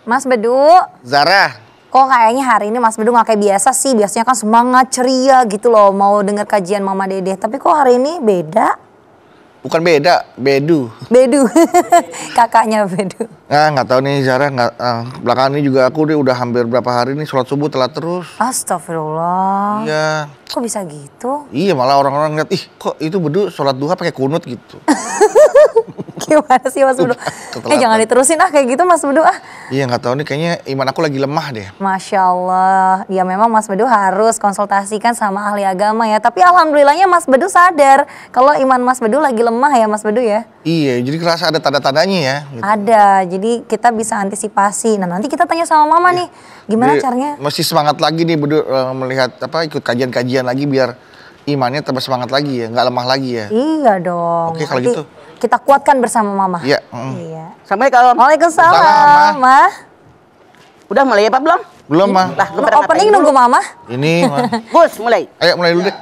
Mas Bedu. Zara. Kok kayaknya hari ini Mas Bedu nggak kayak biasa sih. Biasanya kan semangat, ceria gitu loh. Mau denger kajian Mama Dede. Tapi kok hari ini beda? Bukan beda, Bedu. Bedu. Kakaknya Bedu. Nggak tahu nih Zara. Belakangan ini juga aku udah hampir berapa hari nih sholat subuh telat terus. Astagfirullah. Iya. Kok bisa gitu? Iya, malah orang-orang lihat, ih kok itu Bedu sholat duha pakai kunut gitu. Gimana sih Mas Bedu? Jangan diterusin kayak gitu Mas Bedu Iya, nggak tahu nih, kayaknya iman aku lagi lemah deh. Masya Allah. Ya memang Mas Bedu harus konsultasikan sama ahli agama ya. Tapi alhamdulillahnya Mas Bedu sadar kalau iman Mas Bedu lagi lemah ya Mas Bedu ya. Iya, jadi kerasa ada tanda-tandanya ya. Gitu. Ada, jadi kita bisa antisipasi. Nah nanti kita tanya sama Mama nih, gimana caranya? Mesti semangat lagi nih Bedu melihat ikut kajian-kajian lagi biar imannya tambah semangat lagi ya, nggak lemah lagi ya. Iya dong. Oke, kalau gitu. Kita kuatkan bersama Mama. Iya. Iya. Assalamualaikum. Waalaikumsalam, Ma. Udah mulai apa belum? Belum, Ma. Opening nunggu Mama. Ini, Ma. Gus, mulai. Ayo mulai dulu deh.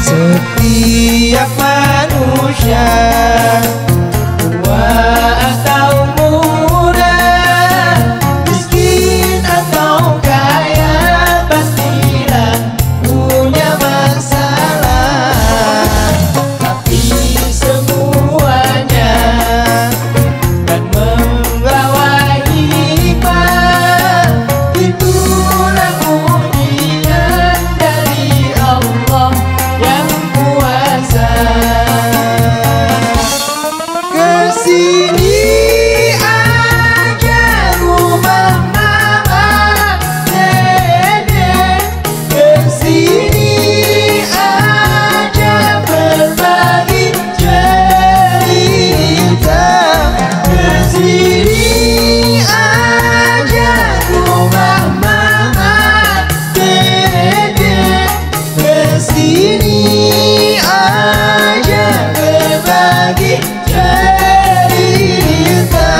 Setiap manusia tua atau muda, miskin atau kaya, pastilah punya masalah. Tapi semuanya kan membawa hikmah. Itulah ujian dari Allah yang kuasa. Kesini aja rumah mama dede, kesini aja berbagi cerita, kesini aja rumah mama dede, kesini aja berbagi cerita,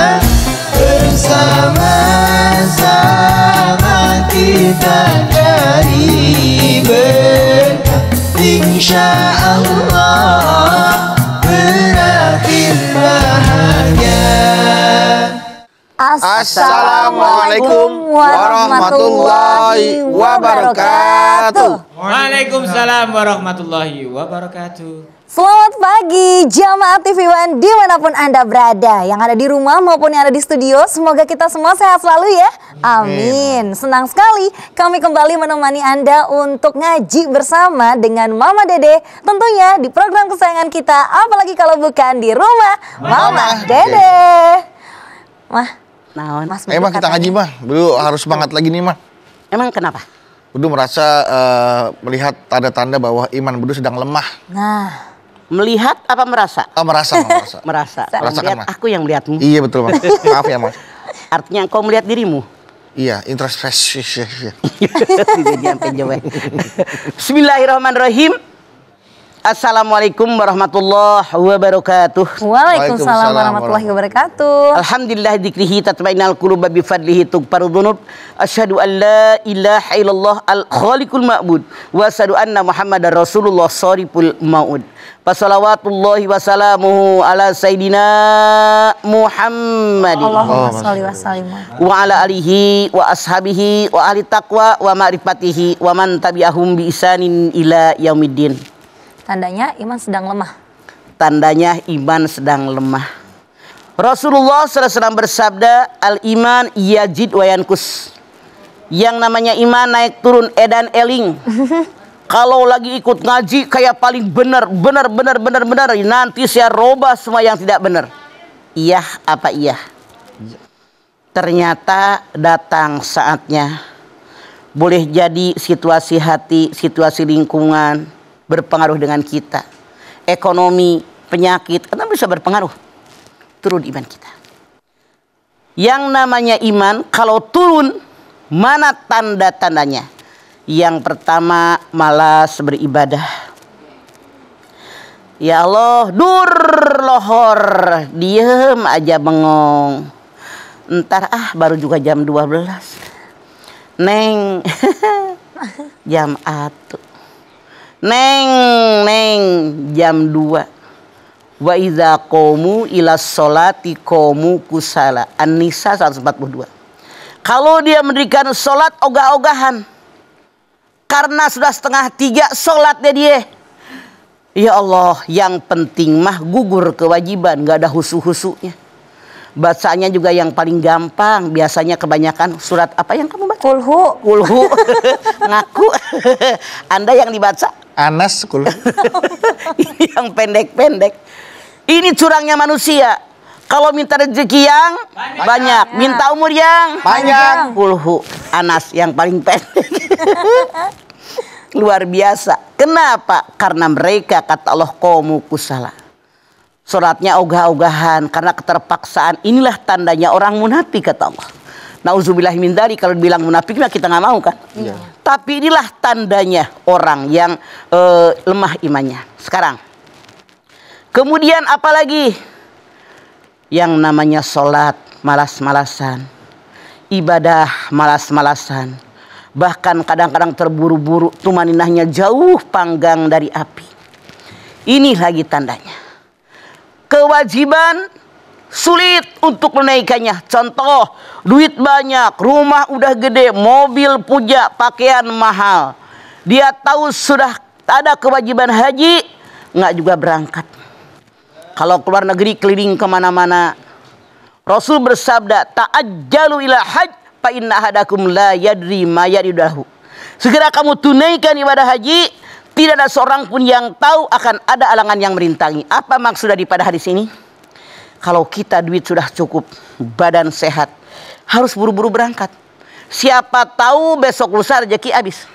bersama-sama kita cari berkah, insya Allah berakhir bahagia. Assalamualaikum warahmatullahi wabarakatuh. Waalaikumsalam warahmatullahi wabarakatuh. Selamat pagi jamaah TV One dimanapun Anda berada. Yang ada di rumah maupun yang ada di studio. Semoga kita semua sehat selalu ya. Amin. Senang sekali kami kembali menemani Anda untuk ngaji bersama dengan Mama Dede. Tentunya di program kesayangan kita. Apalagi kalau bukan di rumah Mama Dede. Mah, Mas Emang kita ngaji, Mah. Bedu harus semangat lagi nih, Mah. Emang kenapa? Bedu merasa melihat tanda-tanda bahwa iman Bedu sedang lemah. nah, Melihat apa merasa? Merasa. Merasa. Merasakan, Melihat Mas. aku yang melihatmu. Iya betul, Mas. Maaf ya, Mas. Artinya engkau melihat dirimu. Iya, introspeksi. Bismillahirrahmanirrahim. Assalamualaikum warahmatullahi wabarakatuh. Waalaikumsalam warahmatullahi wabarakatuh. Alhamdulillah dzikrihi tatma'innal qulub bi fadlihi tughfaru dzunub. Asyhadu an la ilaha illallah al-khaliqul ma'bud wa asyhadu anna Muhammadar Rasulullah shariful maud. Wassalawatullahi wassalamuhu ala sayidina Muhammadin Allahumma sholli wa sallim. wa ala alihi wa ashabihi wa ahli taqwa wa ma'rifatihi wa man tabi'ahum bi isanin ila yaumiddin. Tandanya iman sedang lemah. Tandanya iman sedang lemah. Rasulullah SAW bersabda, al-iman yazid wa yankus. Yang namanya iman naik turun edan eling. Kalau lagi ikut ngaji kayak paling benar. Nanti saya robah semua yang tidak benar. Iya apa iya? Ternyata datang saatnya. Boleh jadi situasi hati, situasi lingkungan berpengaruh dengan kita. Ekonomi, penyakit, kan bisa berpengaruh. Turun iman kita. Yang namanya iman, kalau turun, mana tanda-tandanya? Yang pertama, malas beribadah. Ya Allah, dur lohor, diem aja bengong. Entar baru juga jam 12. Neng, jam 1. Neng jam 2. Wa idza qamu ila sholati qamu kusala. An-Nisa 142. Kalau dia mendirikan sholat ogah-ogahan, karena sudah 2:30 sholatnya dia. Ya Allah, yang penting mah gugur kewajiban, nggak ada husu-husunya. Bacanya juga yang paling gampang. Biasanya kebanyakan surat apa yang kamu baca? Kulhu. Ngaku. Anda yang dibaca? Anas kulhu. Yang pendek-pendek. Ini curangnya manusia. Kalau minta rezeki yang banyak, minta umur yang Panjang. Kulhu. Anas yang paling pendek. Luar biasa. Kenapa? Karena mereka kata Allah qomu kusala. Sholatnya ogah-ogahan karena keterpaksaan. Inilah tandanya orang munafik kata Allah. Nauzubillah min dzalik, kalau dibilang munafik mah kita nggak mau kan? Iya. Tapi inilah tandanya orang yang lemah imannya. Sekarang. Kemudian apalagi? Yang namanya sholat malas-malasan. Ibadah malas-malasan. Bahkan kadang-kadang terburu-buru, tumaninahnya jauh panggang dari api. Ini lagi tandanya. Kewajiban sulit untuk menaikannya. Contoh, duit banyak, rumah udah gede, mobil puja, pakaian mahal. Dia tahu sudah ada kewajiban haji, nggak juga berangkat. Kalau keluar negeri keliling kemana-mana, Rasul bersabda, ta'ajjalu ila hajj fa inna ahadakum la yadri ma yaridahu. Segera kamu tunaikan ibadah haji, tidak ada seorang pun yang tahu akan ada alangan yang merintangi. Apa maksud daripada hadis ini? Kalau kita duit sudah cukup, badan sehat, harus buru-buru berangkat. Siapa tahu besok lusa rezeki habis.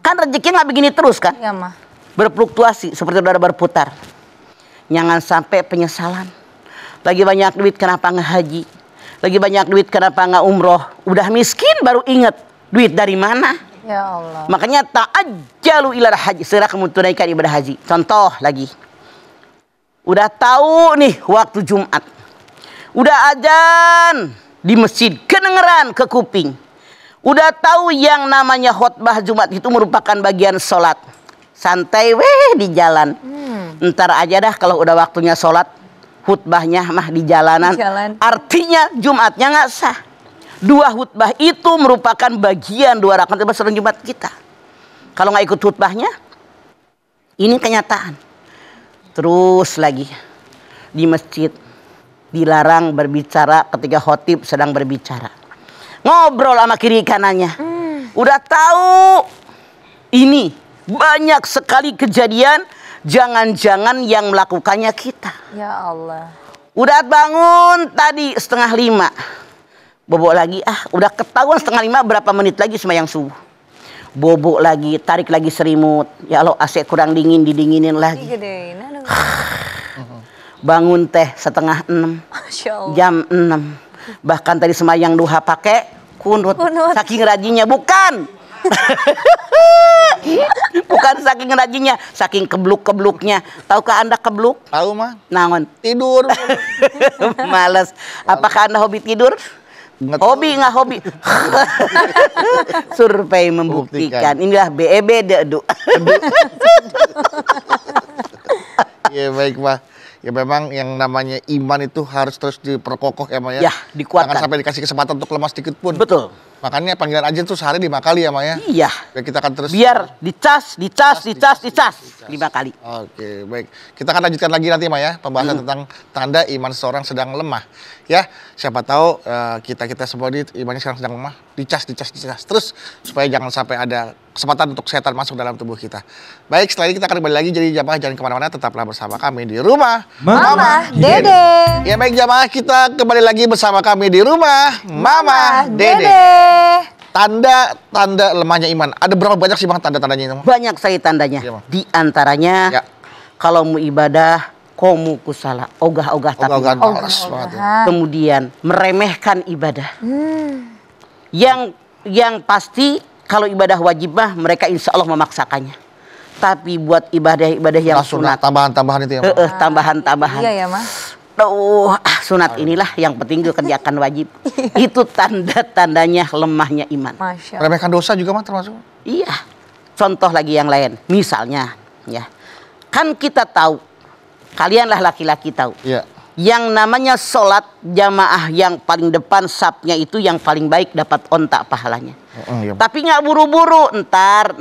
Kan rezeki nggak begini terus kan? Iya, mah. Berfluktuasi seperti udara berputar. Jangan sampai penyesalan. Lagi banyak duit kenapa nggak haji? Lagi banyak duit kenapa nggak umroh? Udah miskin baru ingat duit dari mana? Ya Allah. Makanya ta'ajjalu ila haji, segera kamu tunaikan ibadah haji. Contoh lagi. Udah tahu nih waktu Jumat. Udah azan di masjid, kedengeran ke kuping. Udah tahu yang namanya khutbah Jumat itu merupakan bagian sholat. Santai weh di jalan. Ntar aja dah kalau udah waktunya sholat, khutbahnya mah di jalanan. Artinya Jumatnya nggak sah. 2 khutbah itu merupakan bagian 2 rakaat sholat Jumat kita. Kalau nggak ikut khutbahnya, ini kenyataan. Terus lagi di masjid dilarang berbicara ketika khotib sedang berbicara. Ngobrol sama kiri kanannya. Udah tahu ini banyak sekali kejadian, jangan-jangan yang melakukannya kita. Ya Allah. Udah bangun tadi 4:30. Bobok lagi, udah ketahuan 4:30 berapa menit lagi sembahyang subuh. Bobok lagi, tarik lagi serimut. Ya Allah, AC kurang dingin, didinginin lagi. Bangun teh 5:30. Jam 6. Bahkan tadi sembahyang duha pakai kunut. Saking rajinnya, bukan. Bukan saking rajinnya, saking kebluk-kebluknya. Tahukah Anda kebluk? Tahu mah? Naon? Tidur. Males. Apakah Anda hobi tidur? Hobi nggak hobi? Survei membuktikan. Inilah BEB dedu. Ya baik Pak. Ya memang yang namanya iman itu harus terus diperkokoh ya Maya. Ya, dikuatkan. Jangan sampai dikasih kesempatan untuk lemah sedikit pun. Betul. Makanya panggilan aja tuh sehari 5 kali ya Maya. Iya. Biar kita akan terus. Biar dicas 5 kali. Oke, baik. Kita akan lanjutkan lagi nanti Maya pembahasan tentang tanda iman seorang sedang lemah. Ya, siapa tahu kita semua di imannya sekarang sedang lemah, dicas terus supaya jangan sampai ada kesempatan untuk setan masuk dalam tubuh kita. Baik, setelah ini kita akan kembali lagi, jadi jamaah jangan kemana-mana, tetaplah bersama kami di rumah Mama Dede. Ya baik jamaah, kita kembali lagi bersama kami di rumah Mama Dede. Tanda lemahnya iman. Ada berapa banyak sih Bang tanda-tandanya itu? Banyak sekali tandanya. Ya, Bang. Di antaranya Ya. kalau mau ibadah komu kusala, ogah-ogah tapi Ogah-ogahan malas banget ya. kemudian meremehkan ibadah. Yang pasti kalau ibadah wajib mah mereka insya Allah memaksakannya. Tapi buat ibadah-ibadah yang sunat, tambahan-tambahan itu ya. tambahan-tambahan. Iya ya Mas. Sunat inilah yang penting dikerjakan wajib. Itu tanda-tandanya lemahnya iman. Masya Allah. Remehkan dosa juga mah termasuk. Iya. Contoh lagi yang lain. Misalnya Ya. Kan kita tahu, kalianlah laki-laki tahu. Iya. Yang namanya sholat jamaah yang paling depan sapnya itu yang paling baik dapat ontak pahalanya. Iya. Tapi nggak buru-buru, entar,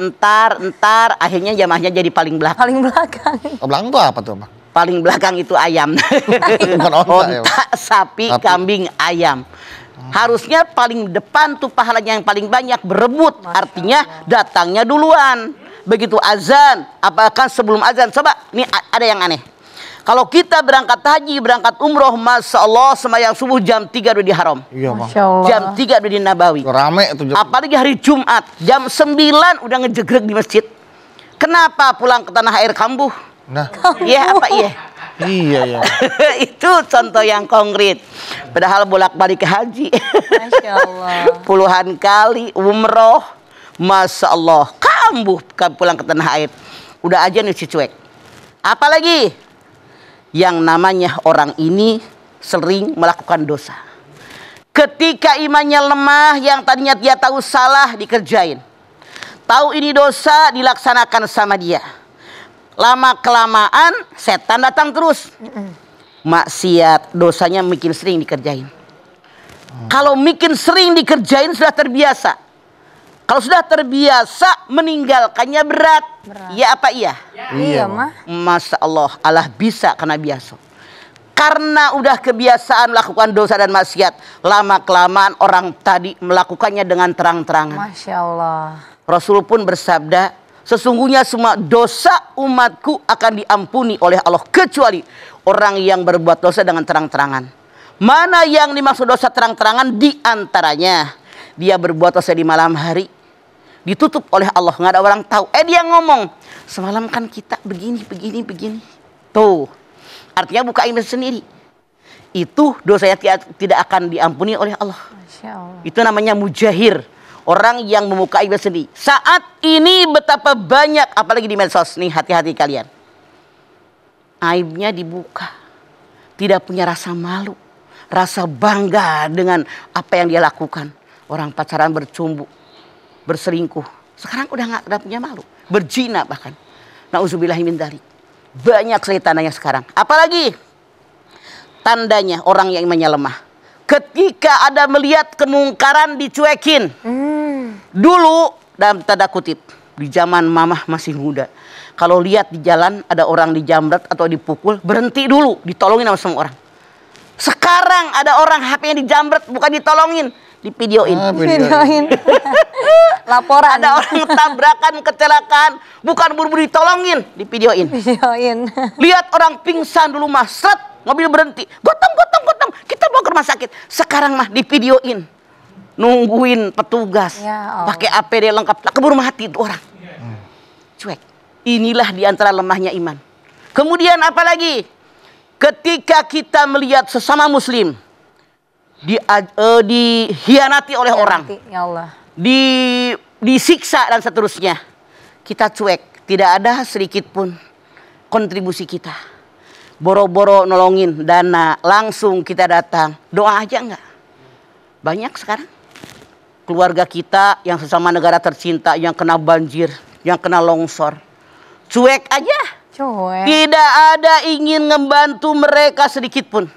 akhirnya jamaahnya jadi paling belakang. Paling belakang. Belakang tuh apa tuh, Bang? Paling belakang itu ayam. Bukan onta, ya, Bang? Ontak, sapi, kambing, ayam. Harusnya paling depan tuh pahalanya yang paling banyak berebut. Artinya datangnya duluan. Begitu azan, apakah sebelum azan? Coba, ini ada yang aneh. Kalau kita berangkat haji, berangkat umroh, Masya Allah, sembahyang subuh jam 3 udah di haram. Iya, Bang. Masya Allah. Jam 3 udah di Nabawi. Rame tuh. Apalagi hari Jumat, jam 9 udah ngejegrek di masjid. Kenapa pulang ke tanah air kambuh? Nah, Iya apa iya? iya ya. Itu contoh yang konkret. Padahal bolak-balik ke haji. Masya Allah. Puluhan kali umroh. Masya Allah. Kambuh pulang ke tanah air. Udah aja nih si cuek. Apalagi yang namanya orang ini sering melakukan dosa. Ketika imannya lemah, yang tadinya dia tahu salah dikerjain. Tahu ini dosa dilaksanakan sama dia. Lama kelamaan setan datang terus. Maksiat, dosanya makin sering dikerjain. Kalau makin sering dikerjain sudah terbiasa. Kalau sudah terbiasa meninggalkannya berat. Ya apa iya? Iya, mah. Masya Allah, Allah bisa karena biasa. Karena udah kebiasaan melakukan dosa dan maksiat, lama kelamaan orang tadi melakukannya dengan terang-terangan. Masya Allah. Rasul pun bersabda, sesungguhnya semua dosa umatku akan diampuni oleh Allah kecuali orang yang berbuat dosa dengan terang-terangan. Mana yang dimaksud dosa terang-terangan? Di antaranya dia berbuat dosa di malam hari, ditutup oleh Allah, nggak ada orang tahu. Dia ngomong, semalam kan kita begini. Tuh, artinya buka iman sendiri. Itu dosanya tidak akan diampuni oleh Allah. Masya Allah. Itu namanya mujahir. Orang yang membuka aib sendiri. Saat ini betapa banyak, apalagi di medsos nih, hati-hati kalian. Aibnya dibuka. Tidak punya rasa malu. Rasa bangga dengan apa yang dia lakukan. Orang pacaran bercumbu, berselingkuh. Sekarang udah nggak punya malu. Berzina bahkan. Nauzubillahi min dzalik. Banyak sekali tandanya sekarang. Apalagi tandanya orang yang imannya lemah. Ketika ada melihat kemungkaran dicuekin. Dulu dalam tanda kutip di zaman mamah masih muda, kalau lihat di jalan ada orang dijamret atau dipukul, berhenti dulu, ditolongin sama semua orang. Sekarang ada orang HP-nya dijamret, bukan ditolongin, divideoin. Videoin. Laporan. Ada orang tabrakan, kecelakaan, bukan buru-buru ditolongin, divideoin. Videoin. Lihat orang pingsan dulu mah, seret, mobil berhenti, gotong, kita bawa ke rumah sakit. Sekarang mah divideoin, nungguin petugas, Ya Allah. pakai APD lengkap, keburu mati itu orang. Cuek. Inilah diantara lemahnya iman. Kemudian apalagi? Ketika kita melihat sesama muslim dihianati oleh orang, Ya Allah. disiksa dan seterusnya, kita cuek, tidak ada sedikit pun kontribusi kita. Boro-boro nolongin dana, langsung kita datang, doa aja enggak? Banyak sekarang keluarga kita yang sesama negara tercinta yang kena banjir, yang kena longsor, cuek aja. Cuek. Tidak ada ingin membantu mereka sedikit pun.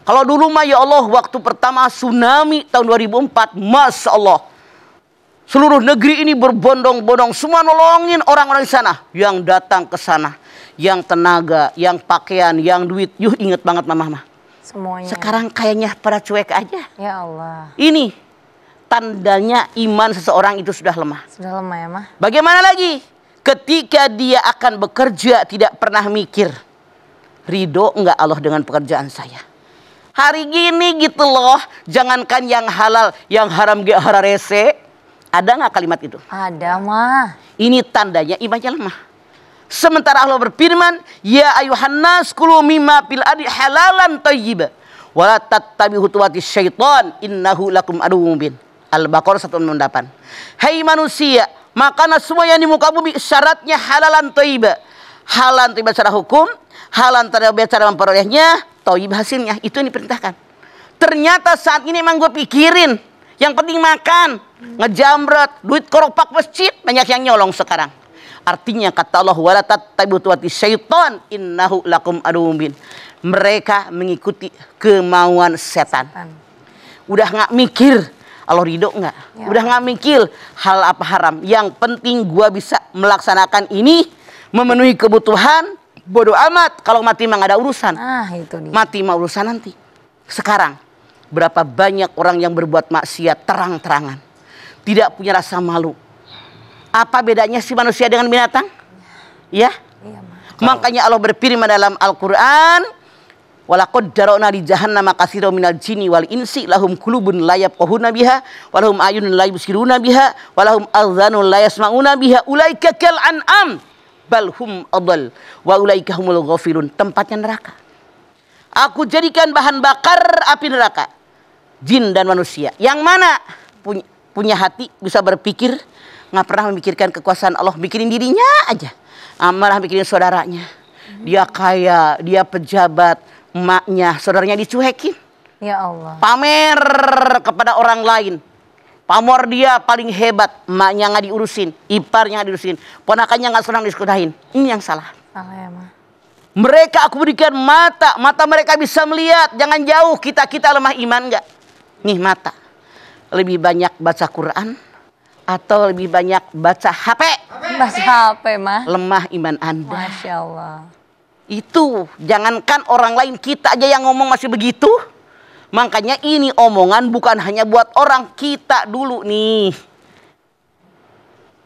Kalau dulu mah ya Allah, waktu pertama tsunami tahun 2004, Masya Allah, seluruh negeri ini berbondong-bondong, semua nolongin orang-orang di sana, yang datang ke sana, yang tenaga, yang pakaian, yang duit. Yuh, inget banget mama. Semuanya. Sekarang kayaknya pada cuek aja. Ya Allah. Ini tandanya iman seseorang itu sudah lemah. Sudah lemah ya, mah. Bagaimana lagi? Ketika dia akan bekerja tidak pernah mikir, ridho enggak Allah dengan pekerjaan saya. Hari gini gitu loh, jangankan yang halal, yang haram ge hararese. Ada nggak kalimat itu? Ada, mah. Ini tandanya imannya lemah. Sementara Allah berfirman, ya ayuhan nas kulu mimma fil ardi halalan thayyiba wa la tattabi'u khutuwatis syaitan innahu lakum aduwwum mubin. Al-Baqarah 168. Hai manusia, makanlah semua yang di muka bumi, syaratnya halalan thayyiba. Halal thayyiba secara hukum, halal thayyiba cara memperolehnya, thayyib hasilnya. Itu yang diperintahkan. Ternyata saat ini emang gue pikirin, yang penting makan, ngejamret, duit keropak masjid, banyak yang nyolong sekarang. Artinya kata Allah, wala tattabi'u khutuwati syaitan innahu lakum aduwwun mubin. Mereka mengikuti kemauan setan. Udah nggak mikir Allah ridho nggak? Ya. Udah nggak mikir hal apa haram. Yang penting gua bisa melaksanakan ini, memenuhi kebutuhan. Bodoh amat kalau mati mah nggak ada urusan. Itu dia. Mati mah urusan nanti. Sekarang berapa banyak orang yang berbuat maksiat terang-terangan, tidak punya rasa malu. Apa bedanya si manusia dengan binatang? Ya. Iya, makanya Allah berfirman dalam Al-Quran, walaqad dara'na li jahannama katsiran minal jinni wal insi lahum qulubun la yafqahuna biha wa lahum a'yunun la yubsiruna biha wa lahum adhanun la yasma'una biha ulaika kal an'am bal hum adall wa ulaika humul ghafilun. Tempatnya neraka. Aku jadikan bahan bakar api neraka jin dan manusia. Yang mana punya hati, bisa berpikir, nggak pernah memikirkan kekuasaan Allah, mikirin dirinya aja, malah mikirin saudaranya. Dia kaya, dia pejabat, emaknya, saudaranya dicuekin. Ya Allah. Pamer kepada orang lain. Pamor dia paling hebat, emaknya nggak diurusin, iparnya nggak diurusin, ponakannya nggak senang disekolahin. Ini yang salah. Salah ya, Ma. Mereka aku berikan mata, mata mereka bisa melihat, jangan jauh. Kita lemah iman nggak? Nih mata, lebih banyak baca Quran atau lebih banyak baca HP? Baca HP, Ma. Lemah iman Anda. Masya Allah. Itu jangankan orang lain, kita aja yang ngomong masih begitu. Makanya ini omongan bukan hanya buat orang, kita dulu nih.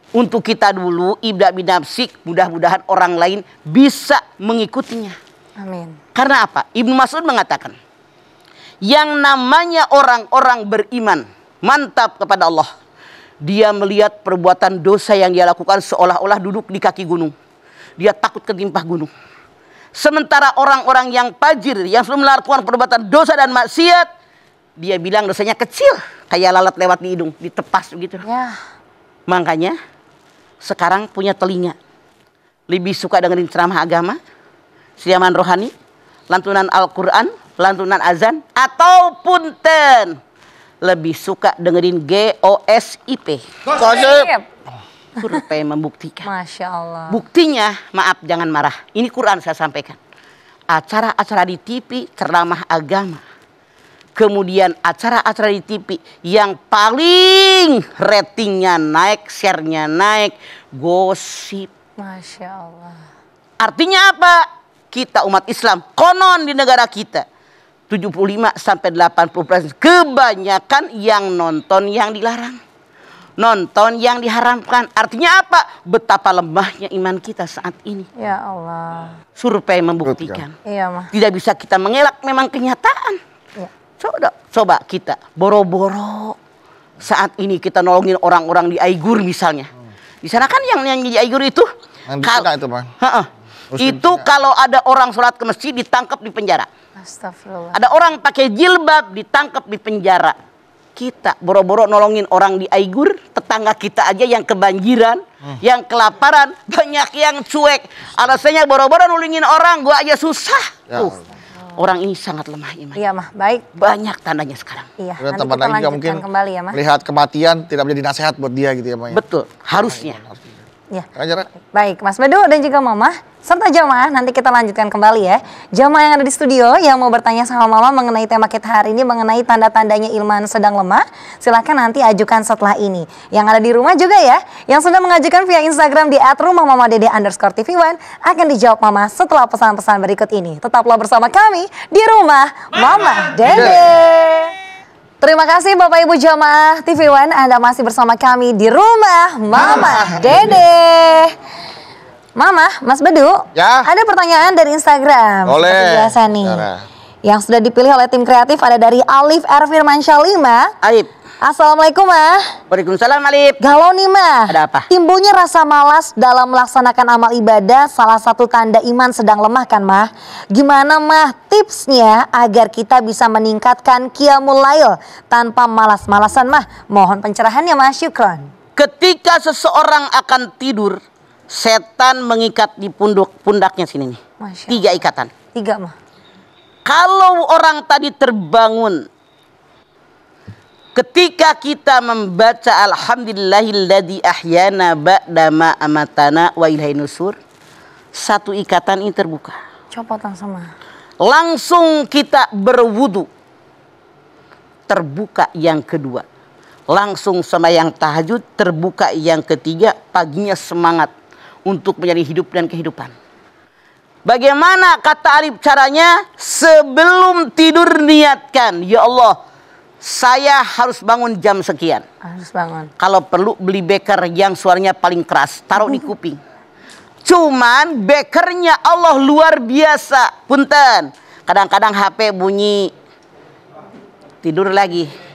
Untuk kita dulu, ibda binafsik, mudah-mudahan orang lain bisa mengikutinya. Amin. Karena apa? Ibnu Mas'ud mengatakan, yang namanya orang-orang beriman, mantap kepada Allah, dia melihat perbuatan dosa yang dia lakukan seolah-olah duduk di kaki gunung. Dia takut ketimpa gunung. Sementara orang-orang yang fajir, yang selalu melakukan perbuatan dosa dan maksiat, dia bilang dosanya kecil, kayak lalat lewat di hidung, ditepas begitu. Ya. Makanya sekarang punya telinga, lebih suka dengerin ceramah agama, siraman rohani, lantunan Al-Quran, lantunan azan, ataupun lebih suka dengerin GOSIP. Gosip. Survei membuktikan. Masya Allah. Buktinya, maaf jangan marah, ini Quran saya sampaikan. Acara-acara di TV ceramah agama, kemudian acara-acara di TV yang paling ratingnya naik, share-nya naik, gosip. Masya Allah. Artinya apa? Kita umat Islam, konon di negara kita 75-80% kebanyakan yang nonton yang dilarang, nonton yang diharamkan. Artinya apa? Betapa lemahnya iman kita saat ini. Ya Allah. Survei membuktikan. Iya, Ma. Tidak bisa kita mengelak, memang kenyataan. Ya. Coba kita boro-boro saat ini kita nolongin orang-orang di Aigur misalnya. Di sana kan yang di Aigur itu, itu, Bang. Itu kalau ada orang sholat ke masjid ditangkap di penjara. Astagfirullah. Ada orang pakai jilbab ditangkap di penjara. Kita boro-boro nolongin orang di Aigur, tetangga kita aja yang kebanjiran, yang kelaparan, banyak yang cuek. Alasannya boro-boro nolongin orang, gua aja susah. Ya. Orang ini sangat lemah iman. Iya, Mah. Baik. Banyak tandanya sekarang. Iya. Dan Nanti kita lanjutkan mungkin kembali ya, Mah. Lihat kematian tidak menjadi nasihat buat dia gitu ya, Bang. Betul, harusnya. Ya. Aja, Baik, Mas Bedu dan juga Mama, serta jamaah, nanti kita lanjutkan kembali ya. Jamaah yang ada di studio yang mau bertanya sama Mama mengenai tema kita hari ini, mengenai tanda-tandanya iman sedang lemah, silahkan nanti ajukan setelah ini. Yang ada di rumah juga ya, yang sudah mengajukan via Instagram di @rumahmamadede_tv1 akan dijawab Mama setelah pesan-pesan berikut ini. Tetaplah bersama kami di Rumah Mama Dede. Terima kasih Bapak Ibu jamaah TV One, Anda masih bersama kami di Rumah Mama Dede. Mama, Mas Bedu, Ya. ada pertanyaan dari Instagram. Boleh. Seperti biasa nih. Cara. Yang sudah dipilih oleh tim kreatif ada dari Alif R. Firmansyah 5. Alif. Assalamualaikum, Mah. Waalaikumsalam, Alif. Galau nih, Mah. Ada apa? Timbulnya rasa malas dalam melaksanakan amal ibadah salah satu tanda iman sedang lemah kan, Mah? Gimana, Mah, tipsnya agar kita bisa meningkatkan qiyamul lail tanpa malas-malasan, Mah? Mohon pencerahannya, Mah. Syukron. Ketika seseorang akan tidur, setan mengikat di pundaknya sini nih. Masya 3 ikatan. 3, Mah. Kalau orang tadi terbangun ketika kita membaca alhamdulillahilladzi ahyana ba'da ma amatana wa ilaihin nusur, satu ikatan ini terbuka. Copotan sama. Langsung kita berwudu. Terbuka yang kedua. Langsung sembahyang tahajud, terbuka yang ketiga, paginya semangat untuk mencari hidup dan kehidupan. Bagaimana kata Alif caranya? Sebelum tidur niatkan, ya Allah, saya harus bangun jam sekian. Harus bangun. Kalau perlu beli beker yang suaranya paling keras, taruh di kuping. Cuman bekernya Allah luar biasa. Punten, kadang-kadang HP bunyi, tidur lagi.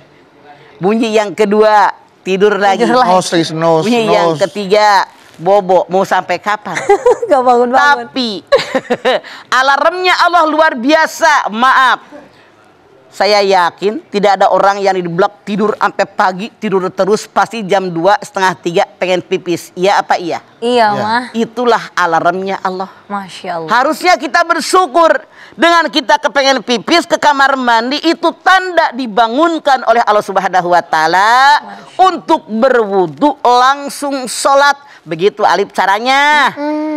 Bunyi yang kedua, tidur lagi. Nose. Bunyi yang ketiga, bobo. Mau sampai kapan? Gak bangun-bangun. Tapi alarmnya Allah luar biasa. Maaf, saya yakin tidak ada orang yang di blok tidur sampai pagi, tidur terus, pasti jam 2:30 pengen pipis. Iya apa iya? Iya, Ya. Mah. Itulah alarmnya Allah. Masya Allah. Harusnya kita bersyukur. Dengan kita kepengen pipis ke kamar mandi, itu tanda dibangunkan oleh Allah Subhanahu wa Ta'ala untuk berwudu langsung sholat. Begitu Alif caranya.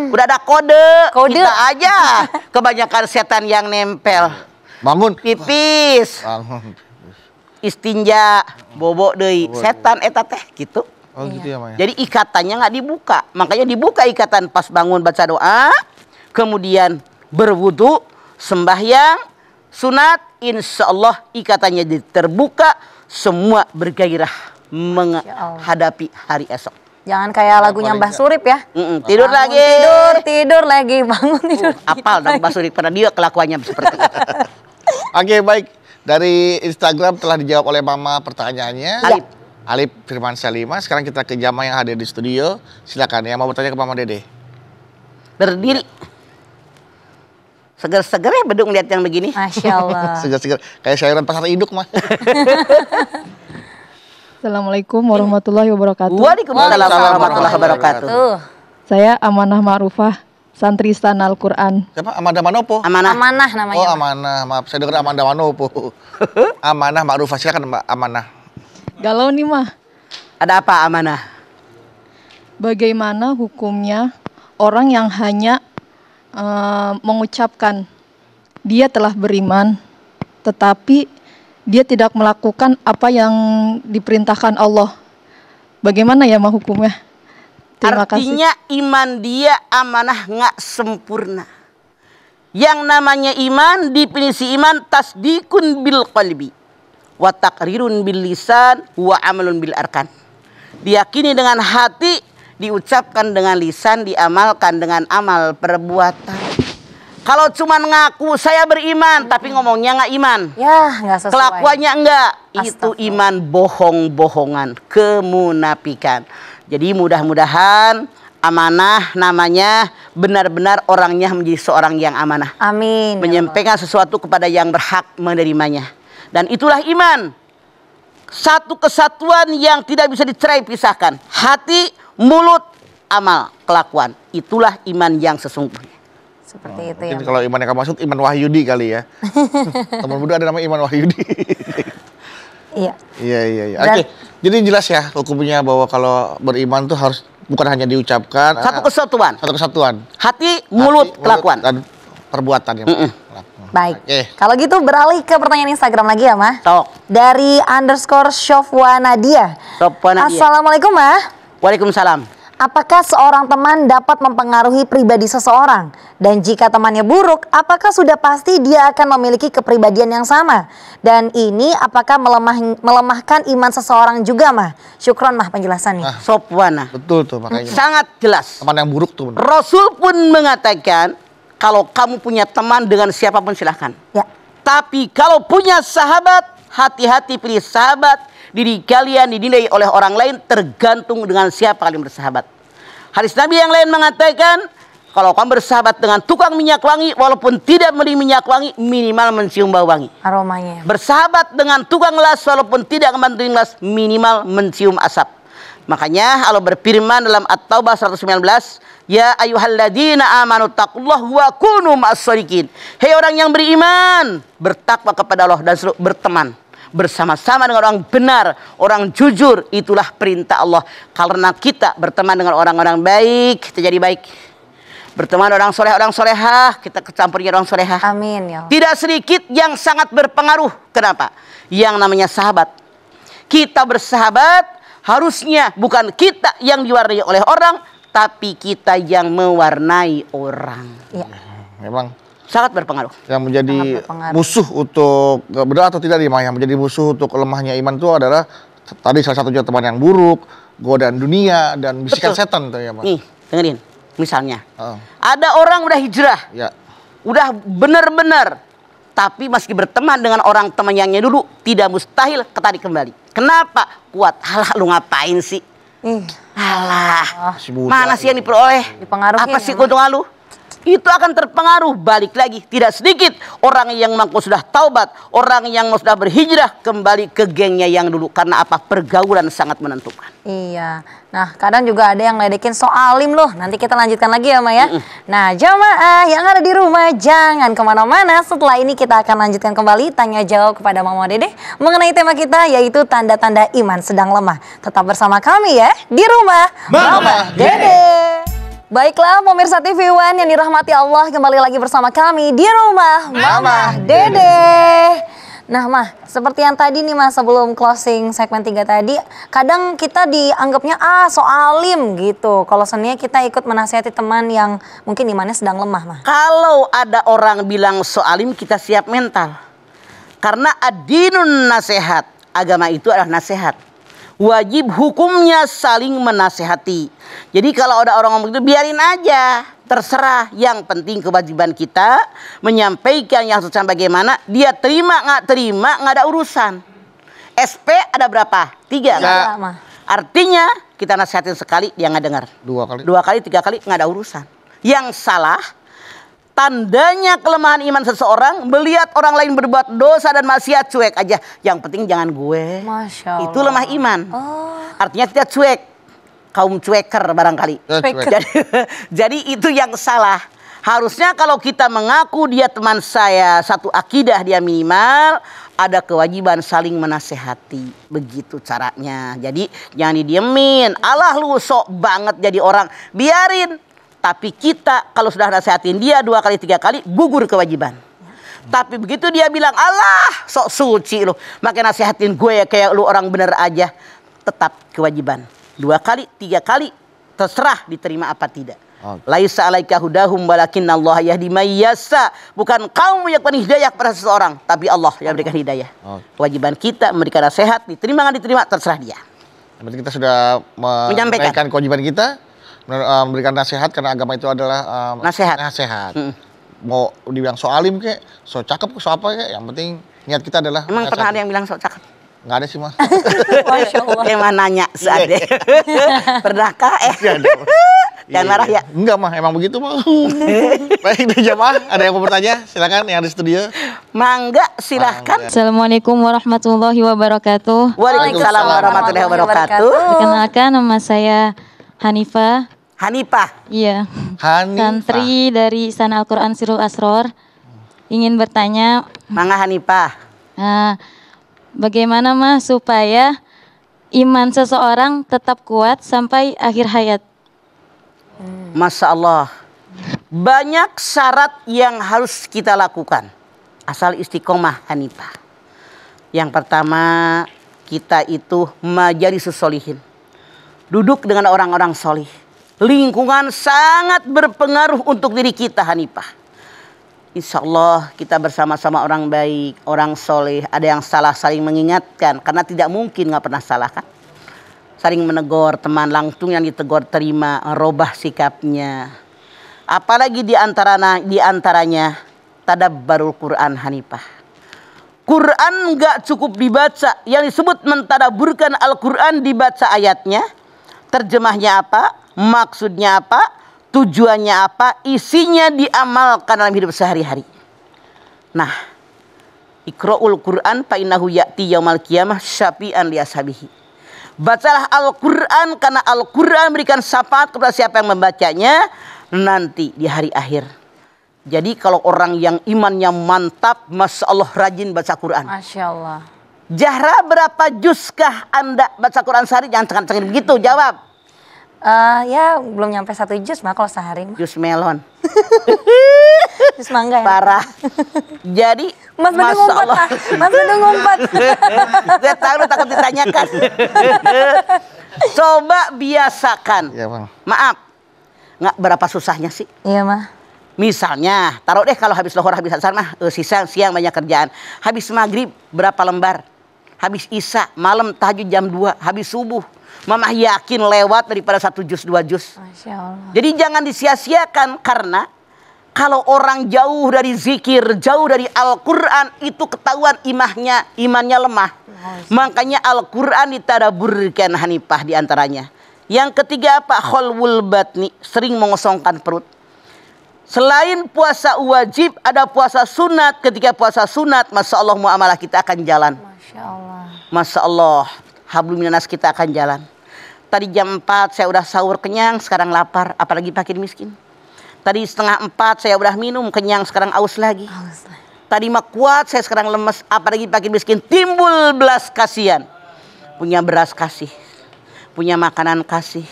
Udah ada kode. Kode. Kita aja kebanyakan setan yang nempel. Bangun. Pipis, Bangun. istinja, bobo deui. Setan eta teh gitu. Oh gitu ya, Maya. Jadi ikatannya nggak dibuka. Makanya dibuka ikatan pas bangun baca doa, kemudian berwudu, sembahyang, sunat, insya Allah ikatannya terbuka, semua bergairah menghadapi hari esok. Jangan kayak lagunya Mbah Surip ya. Tidur Bangun, lagi. Tidur lagi, bangun tidur. Apal dong Mbak Suri, karena dia kelakuannya seperti itu. Oke, baik. Dari Instagram telah dijawab oleh Mama pertanyaannya. Alif Firman Salima. Sekarang kita ke Jama yang hadir di studio. Silakan yang mau bertanya ke Mama Dede. Berdiri. Seger-seger ya bedung lihat yang begini. Masya Allah. Segar-segar kayak sayuran pasar induk mah. Assalamualaikum warahmatullahi wabarakatuh. Waalaikumsalam warahmatullahi wabarakatuh. Tuh. Saya Amanah Ma'rufah, santri Istana Al-Quran. Siapa? Amanda Manopo. Amanah. Amanah namanya. Oh, Mbak. Amanah. Maaf, saya dengar Amanda Manopo. Amanah Ma'rufah. Silakan Mbak Amanah. Galau nih mah, Ada apa amanah? bagaimana hukumnya orang yang hanya mengucapkan dia telah beriman, tetapi dia tidak melakukan apa yang diperintahkan Allah. Bagaimana ya mah hukumnya? Terima kasih. Artinya iman dia amanah nggak sempurna. Yang namanya iman, definisi iman tasdikun bil qalbi wa taqrirun bil lisan wa amalun bil arkan. Diyakini dengan hati, diucapkan dengan lisan, diamalkan dengan amal perbuatan. Kalau cuma ngaku saya beriman tapi ngomongnya nggak iman, Ya, nggak sesuai. kelakuannya enggak, itu Astagfirullah. iman bohong-bohongan, kemunafikan. Jadi mudah-mudahan amanah namanya benar-benar orangnya menjadi seorang yang amanah. Amin. Menyampaikan sesuatu kepada yang berhak menerimanya. Dan itulah iman. Satu kesatuan yang tidak bisa dicerai pisahkan. Hati, mulut, amal, kelakuan. Itulah iman yang sesungguhnya. Seperti itu ya. Mungkin kalau iman yang kamu maksud iman Wahyudi kali ya. Teman muda ada namanya Iman Wahyudi. Iya. Iya. Oke. Jadi jelas ya hukumnya bahwa kalau beriman tuh harus bukan hanya diucapkan. Satu kesatuan. Satu kesatuan. Hati, mulut, kelakuan. Dan perbuatan ya. Baik. Oke. Kalau gitu beralih ke pertanyaan Instagram lagi ya, Mah. Tok. Dari _Shofwa Nadia. Shofwa Nadia. Assalamualaikum, Mah. Waalaikumsalam. Apakah seorang teman dapat mempengaruhi pribadi seseorang? Dan jika temannya buruk, apakah sudah pasti dia akan memiliki kepribadian yang sama? Dan ini apakah melemahkan iman seseorang juga, Mah? Syukron, Mah, penjelasannya. Sopwana. Betul tuh makanya. Sangat jelas. Teman yang buruk tuh. Rasul pun mengatakan, kalau kamu punya teman dengan siapapun silahkan. Ya. Tapi kalau punya sahabat, hati-hati pilih sahabat. Diri kalian dinilai oleh orang lain tergantung dengan siapa kalian bersahabat. Hadis Nabi yang lain mengatakan, kalau kamu bersahabat dengan tukang minyak wangi, walaupun tidak beli minyak wangi, minimal mencium bau wangi. Aromanya. Bersahabat dengan tukang las, walaupun tidak membantu las, minimal mencium asap. Makanya Allah berfirman dalam At-Taubah 119, ya ayyuhalladzina amanu taqullaha wa kunu ma'as-shadiqin. Hei orang yang beriman, bertakwa kepada Allah dan selalu berteman. bersama-sama dengan orang benar, orang jujur. Itulah perintah Allah. Karena kita berteman dengan orang-orang baik, kita jadi baik. Berteman orang soleh, orang solehah, kita kecampurnya orang solehah. Amin ya Allah. Tidak sedikit yang sangat berpengaruh. Kenapa? Yang namanya sahabat. Kita bersahabat harusnya bukan kita yang diwarnai oleh orang, tapi kita yang mewarnai orang. Iya. Memang Sangat berpengaruh. yang menjadi Sangat berpengaruh. musuh untuk benar atau tidak nih, Ma, yang menjadi musuh untuk lemahnya iman itu adalah tadi salah satunya teman yang buruk, godaan dunia, dan bisikan Betul. setan tuh ya, Ma. Nih, dengerin. Misalnya, Oh, ada orang udah hijrah, ya. udah benar-benar, tapi masih berteman dengan orang teman yangnya dulu, tidak mustahil ketarik kembali. Kenapa? Kuat. Halah, lu ngapain sih? Ih, Halah, Masih muda, mana sih yang ya. diperoleh? Dipengaruhi Apa sih memang. keuntungan lu? Itu akan terpengaruh. Balik lagi, tidak sedikit orang yang mengaku sudah taubat, orang yang sudah berhijrah kembali ke gengnya yang dulu. Karena apa? Pergaulan sangat menentukan. iya. Nah, kadang juga ada yang ledekin soalim loh. Nanti kita lanjutkan lagi ya, Ma ya. Nah, jamaah yang ada di rumah jangan kemana-mana. Setelah ini kita akan lanjutkan kembali tanya jawab kepada Mama Dede mengenai tema kita yaitu tanda-tanda iman sedang lemah. Tetap bersama kami ya di rumah Mama Dede. Baiklah pemirsa TV One yang dirahmati Allah, kembali lagi bersama kami di rumah Mama Dede. Nah Mah, seperti yang tadi nih Mas sebelum closing segmen 3 tadi, kadang kita dianggapnya soalim gitu. Kalau sebenarnya kita ikut menasihati teman yang mungkin imannya sedang lemah Mah. Kalau ada orang bilang soalim, kita siap mental. Karena ad-dinun nasihat. Agama itu adalah nasihat. Wajib hukumnya saling menasehati. Jadi kalau ada orang ngomong itu biarin aja, terserah. Yang penting kewajiban kita menyampaikan yang sesuai bagaimana. Dia terima nggak ada urusan. SP ada berapa? 3 Iya, kan? Mah. Artinya kita nasihatin sekali dia nggak dengar. 2 kali. 2 kali, 3 kali nggak ada urusan. Yang salah, tandanya kelemahan iman seseorang melihat orang lain berbuat dosa dan maksiat, cuek aja. Yang penting jangan gue. Masya Allah. Itu lemah iman. Oh, Artinya tidak cuek. Kaum cueker barangkali. Ya, cuek. Jadi itu yang salah. Harusnya kalau kita mengaku dia teman saya, satu akidah dia minimal, ada kewajiban saling menasehati. Begitu caranya. Jadi jangan didiemin. Allah lu sok banget jadi orang. Biarin. Tapi kita kalau sudah nasihatin dia 2 kali 3 kali, gugur kewajiban. Tapi begitu dia bilang, Allah sok suci lu, makin nasihatin gue kayak lu orang bener aja. Tetap kewajiban. 2 kali 3 kali, terserah diterima apa tidak. Laisa alaika hudahum walakinnallaha yahdi may yasha. Bukan kamu yang memberikan hidayah kepada seseorang, tapi Allah yang memberikan hidayah. Kewajiban kita memberikan nasihat, diterima nggak diterima terserah dia. Yang penting kita sudah Menyampaikan. menunaikan kewajiban kita, memberikan nasihat karena agama itu adalah Nasihat. Mau dibilang so alim kek, so cakep, so apa kek, yang penting niat kita adalah Emang menasihati. pernah ada yang bilang sok cakep? Nggak ada sih, Mah. Masya Allah. Emang nanya seadeh. Pernahkah? Jangan marah ya. Enggak, Mah, emang begitu, Mah. Baik, deh jamaah, ada yang mau bertanya? Silakan yang di studio. Mangga, silahkan. Assalamualaikum warahmatullahi wabarakatuh. Waalaikumsalam warahmatullahi wabarakatuh. Perkenalkan, nama saya Hanifah. Hanifah. Iya, Hanifah. santri dari Istana Al-Quran Sirul Asror. Ingin bertanya, Mangga Hanifah. bagaimana Mas supaya iman seseorang tetap kuat sampai akhir hayat? Masya Allah. Banyak syarat yang harus kita lakukan. Asal istiqomah Hanifah. Yang pertama, kita itu majalisus solihin. Duduk dengan orang-orang solih. Lingkungan sangat berpengaruh untuk diri kita Hanifah. Insya Allah kita bersama-sama orang baik, orang soleh. Ada yang salah saling mengingatkan. Karena tidak mungkin nggak pernah salah kan. Saling menegur teman, langsung yang ditegur terima, robah sikapnya. Apalagi di antaranya tadabbarul Quran Hanifah. Quran nggak cukup dibaca. Yang disebut mentadaburkan Al-Quran dibaca ayatnya. Terjemahnya apa? Maksudnya apa? Tujuannya apa? Isinya diamalkan dalam hidup sehari-hari. Nah, Iqra'ul Quran fa innahu ya'ti yaumal qiyamah syafi'an li ashabihi. Bacalah Al-Quran karena Al-Quran memberikan syafaat kepada siapa yang membacanya nanti di hari akhir. Jadi kalau orang yang imannya mantap, Masya Allah rajin baca Quran. Masya Allah. Zahra, berapa juskah Anda baca Quran sehari? Jangan cengar-cengir begitu, jawab. Ya belum nyampe 1 juz mah kalau sehari. Jus melon. Juz mangga ya. Parah. Jadi Mas Bedu ngumpet lah. Mas Bedu ngumpet. Gue tahu lu takut ditanyakan. Coba biasakan. Iya, Bang. Maaf. Nggak berapa susahnya sih? Iya mah. Misalnya, taruh deh kalau habis lohor, habis asar mah sisa siang banyak kerjaan. Habis maghrib berapa lembar? Habis isya, malam tahajud jam 2, habis subuh. Mamah yakin lewat daripada 1 juz 2 juz. Masya Allah. Jadi jangan disia-siakan, karena kalau orang jauh dari zikir, jauh dari Al-Quran, itu ketahuan imannya lemah. Makanya Al-Quran ditadaburkan Hanifah diantaranya. Yang ketiga apa? Khalwul batni, sering mengosongkan perut. Selain puasa wajib, ada puasa sunat. Ketika puasa sunat, Masya Allah, muamalah kita akan jalan. Masya Allah. Masya Allah, hablum minanas kita akan jalan. Tadi jam 4 saya udah sahur kenyang, sekarang lapar, apalagi fakir miskin. Tadi setengah 4 saya udah minum kenyang, sekarang aus lagi. Tadi mah kuat, saya sekarang lemes, apalagi fakir miskin. Timbul belas kasihan. Punya beras kasih, punya makanan kasih.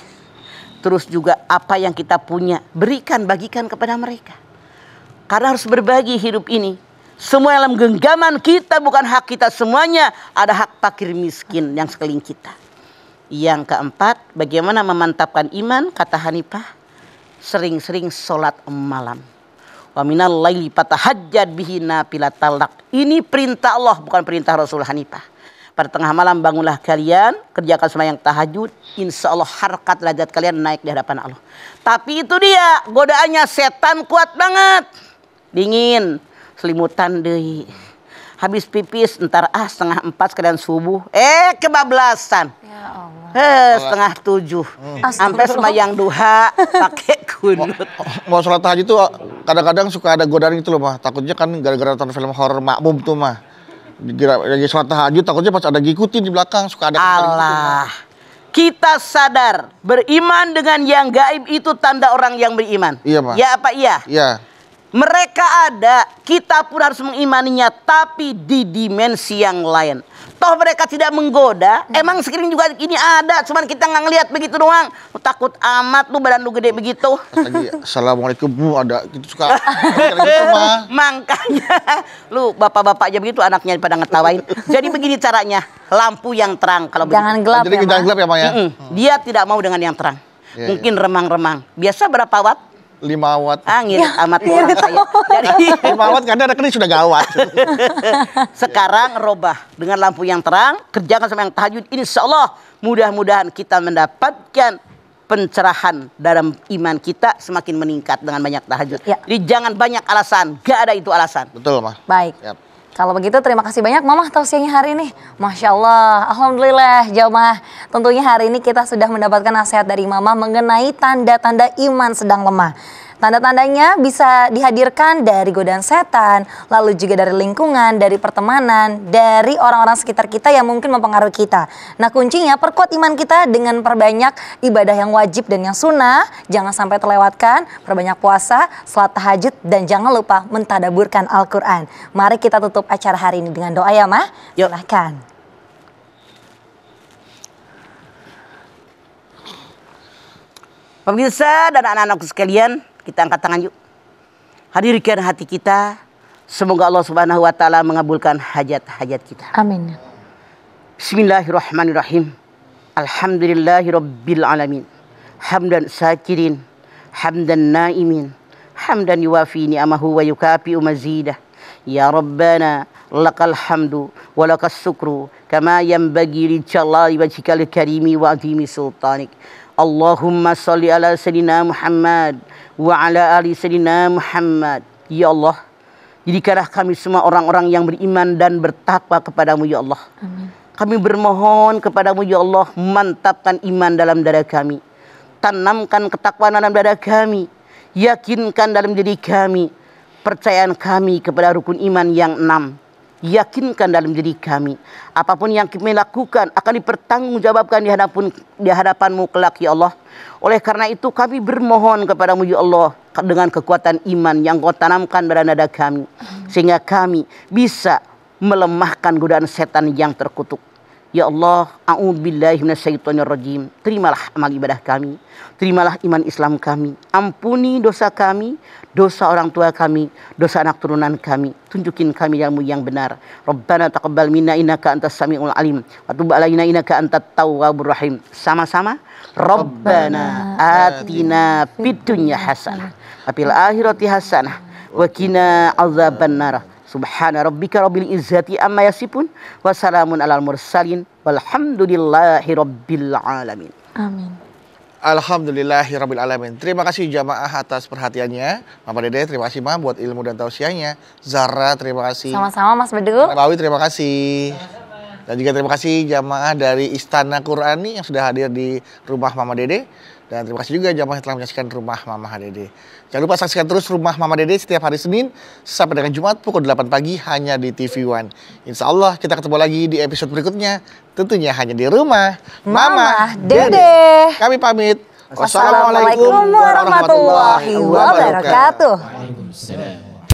Terus juga apa yang kita punya, berikan, bagikan kepada mereka. Karena harus berbagi hidup ini. Semua dalam genggaman kita, bukan hak kita semuanya. Ada hak fakir miskin yang sekeliling kita. Yang keempat, bagaimana memantapkan iman, kata Hanifah, sering-sering sholat malam. Wa minal laili fatahajjad bihi nafilatal lak. Ini perintah Allah, bukan perintah Rasul Hanifah. Pada tengah malam bangunlah kalian, kerjakan sembahyang tahajud, insya Allah harkat derajat kalian naik di hadapan Allah. Tapi itu dia, godaannya setan kuat banget. Dingin, selimutan deui. Habis pipis, entar setengah 4 sekalian subuh. Kebablasan. Ya Allah. Setengah 7. Sampai sembahyang duha pakai kunut. Mau sholat tahajud itu kadang-kadang suka ada godaan gitu loh, mah. Takutnya kan gara-gara nonton film horor makmum tuh, mah. Lagi sholat tahajud, takutnya pas ada ngikutin di belakang, suka ada Allah. Kita sadar beriman dengan yang gaib itu tanda orang yang beriman. Iya, Pak. Ya apa iya? Iya. Mereka ada, kita pun harus mengimaninya, tapi di dimensi yang lain. Toh mereka tidak menggoda, emang sekeliling juga ini ada, cuman kita nggak ngelihat begitu doang. Lu takut amat lu, badan lu gede begitu. Lagi assalamualaikum, ada gitu suka gitu mah. Makanya lu bapak-bapak aja begitu, anaknya pada ngetawain. Jadi begini caranya, lampu yang terang kalau Jangan begitu. gelap Jadi ya, jangan Ma. gelap ya, Mak ya. Dia tidak mau dengan yang terang. Iya, Mungkin remang-remang. Biasa berapa watt? 5 watt. Ngirit amat orang saya. Jadi 5 watt karena ada sudah gawat. sekarang robah dengan lampu yang terang, kerjakan sama yang tahajud. Insya Allah mudah-mudahan kita mendapatkan pencerahan dalam iman kita, semakin meningkat dengan banyak tahajud. Ya. Jadi jangan banyak alasan, gak ada itu alasan. Betul, Mah. Baik. Yap. Kalau begitu terima kasih banyak Mama tausiahnya hari ini. Masya Allah, Alhamdulillah jamaah. Tentunya hari ini kita sudah mendapatkan nasihat dari Mama mengenai tanda-tanda iman sedang lemah. Tanda-tandanya bisa dihadirkan dari godaan setan, lalu juga dari lingkungan, dari pertemanan, dari orang-orang sekitar kita yang mungkin mempengaruhi kita. Nah kuncinya perkuat iman kita dengan perbanyak ibadah yang wajib dan yang sunnah, jangan sampai terlewatkan, perbanyak puasa, salat tahajud, dan jangan lupa mentadaburkan Al-Quran. Mari kita tutup acara hari ini dengan doa ya Ma. Yuk. Silahkan. Pemirsa dan anak-anakku sekalian, kita angkat tangan yuk. Hadirkan hati kita. Semoga Allah Subhanahu wa taala mengabulkan hajat-hajat kita. Amin. Bismillahirrahmanirrahim. Alhamdulillahirabbil alamin. Hamdan syakirin, hamdan naimin, hamdan yuwafi ni'amahu wa yukafi'u mazidah. Ya Rabbana lakal hamdu wa lakas syukru kama yanbaghi li jalali wajhikal karimi wa azimi sultanik. Allahumma salli ala sayyidina Muhammad wa ala ali sayyidina Muhammad. Ya Allah, jadikanlah kami semua orang-orang yang beriman dan bertakwa kepadamu ya Allah. Amin. Kami bermohon kepadamu ya Allah, mantapkan iman dalam dada kami, tanamkan ketakwaan dalam dada kami, yakinkan dalam diri kami percayaan kami kepada rukun iman yang 6. Yakinkan dalam diri kami, apapun yang kami lakukan akan dipertanggungjawabkan di hadapanmu kelak ya Allah. Oleh karena itu kami bermohon kepadamu ya Allah, dengan kekuatan iman yang kau tanamkan pada dada kami, sehingga kami bisa melemahkan godaan setan yang terkutuk. Ya Allah, a'udzubillahi minasyaitonirrajim. Terimalah amal ibadah kami, terimalah iman Islam kami. Ampuni dosa kami, dosa orang tua kami, dosa anak turunan kami. Tunjukin kami jalanmu yang benar. Rabbana taqabbal minna innaka antas samiul alim wa tub alaina innaka antat tawwabur rahim. Sama-sama. Rabbana atina fid dunya hasanah wa fil akhirati hasanah wa qina adzabannar. Subhana rabbika rabbil izzati amma yasifun wa salamun alal mursalin walhamdulillahi rabbil alamin. Amin. Alhamdulillahirabbil alamin. Terima kasih jamaah atas perhatiannya. Mama Dede terima kasih Ma buat ilmu dan tausiahnya. Zara terima kasih. Sama-sama Mas Bedul. Rawi terima kasih. Dan juga terima kasih jamaah dari Istana Qurani yang sudah hadir di rumah Mama Dede. Dan terima kasih juga jamaah yang telah menyaksikan rumah Mama Dede. Jangan lupa saksikan terus rumah Mama Dede setiap hari Senin sampai dengan Jumat pukul 8 pagi hanya di TV One. Insya Allah kita ketemu lagi di episode berikutnya. Tentunya hanya di rumah Mama Dede. Kami pamit. Wassalamualaikum warahmatullahi wabarakatuh. Waalaikumsalam.